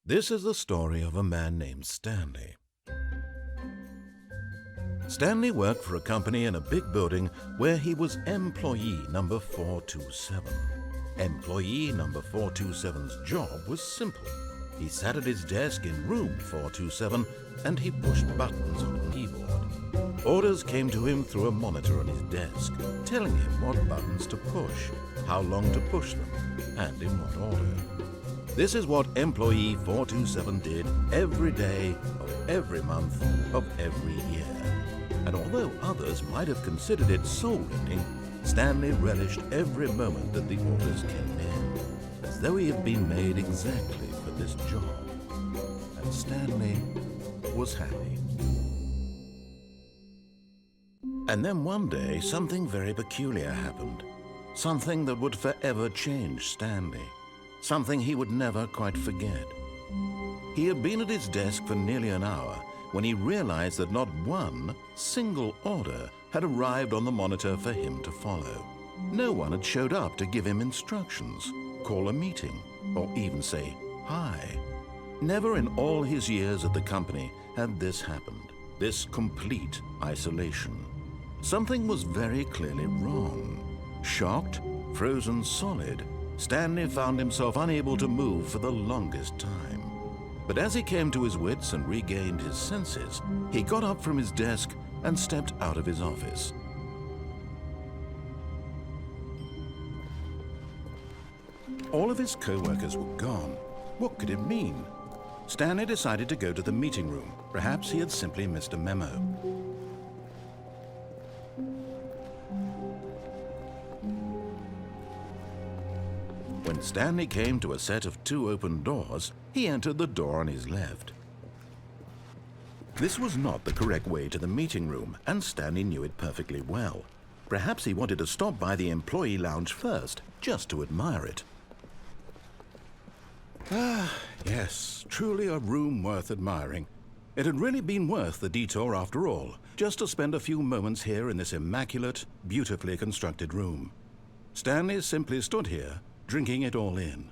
This is the story of a man named Stanley. Stanley worked for a company in a big building where he was employee number 427. Employee number 427's job was simple. He sat at his desk in room 427 and he pushed buttons on a keyboard. Orders came to him through a monitor on his desk, telling him what buttons to push, how long to push them, and in what order. This is what employee 427 did every day of every month of every year. And although others might have considered it soul-rending, Stanley relished every moment that the orders came in, as though he had been made exactly for this job. And Stanley was happy. And then one day, something very peculiar happened. Something that would forever change Stanley. Something he would never quite forget. He had been at his desk for nearly an hour when he realized that not one single order had arrived on the monitor for him to follow. No one had showed up to give him instructions, call a meeting, or even say hi. Never in all his years at the company had this happened, this complete isolation. Something was very clearly wrong. Shocked, frozen solid, Stanley found himself unable to move for the longest time. But as he came to his wits and regained his senses, he got up from his desk and stepped out of his office. All of his co-workers were gone. What could it mean? Stanley decided to go to the meeting room. Perhaps he had simply missed a memo. When Stanley came to a set of 2 open doors, he entered the door on his left. This was not the correct way to the meeting room, and Stanley knew it perfectly well. Perhaps he wanted to stop by the employee lounge first, just to admire it. Ah, yes, truly a room worth admiring. It had really been worth the detour after all, just to spend a few moments here in this immaculate, beautifully constructed room. Stanley simply stood here, drinking it all in.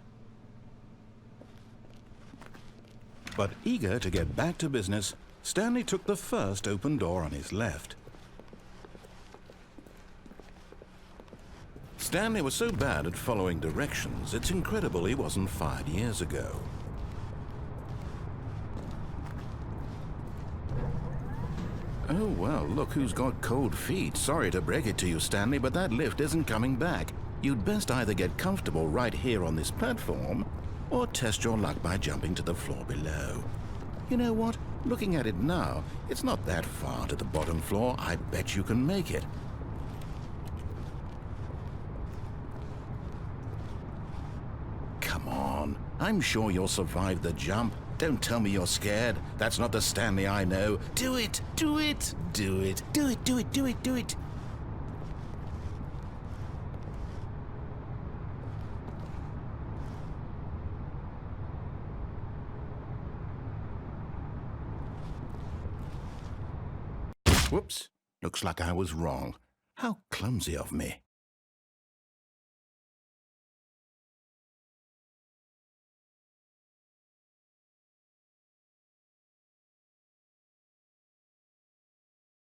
But eager to get back to business, Stanley took the first open door on his left. Stanley was so bad at following directions, it's incredible he wasn't fired years ago. Oh, well, look who's got cold feet. Sorry to break it to you, Stanley, but that lift isn't coming back. You'd best either get comfortable right here on this platform or test your luck by jumping to the floor below. You know what? Looking at it now, it's not that far to the bottom floor. I bet you can make it. Come on. I'm sure you'll survive the jump. Don't tell me you're scared. That's not the Stanley I know. Do it! Do it! Do it! Do it! Do it! Do it! Do it! Whoops, looks like I was wrong. How clumsy of me.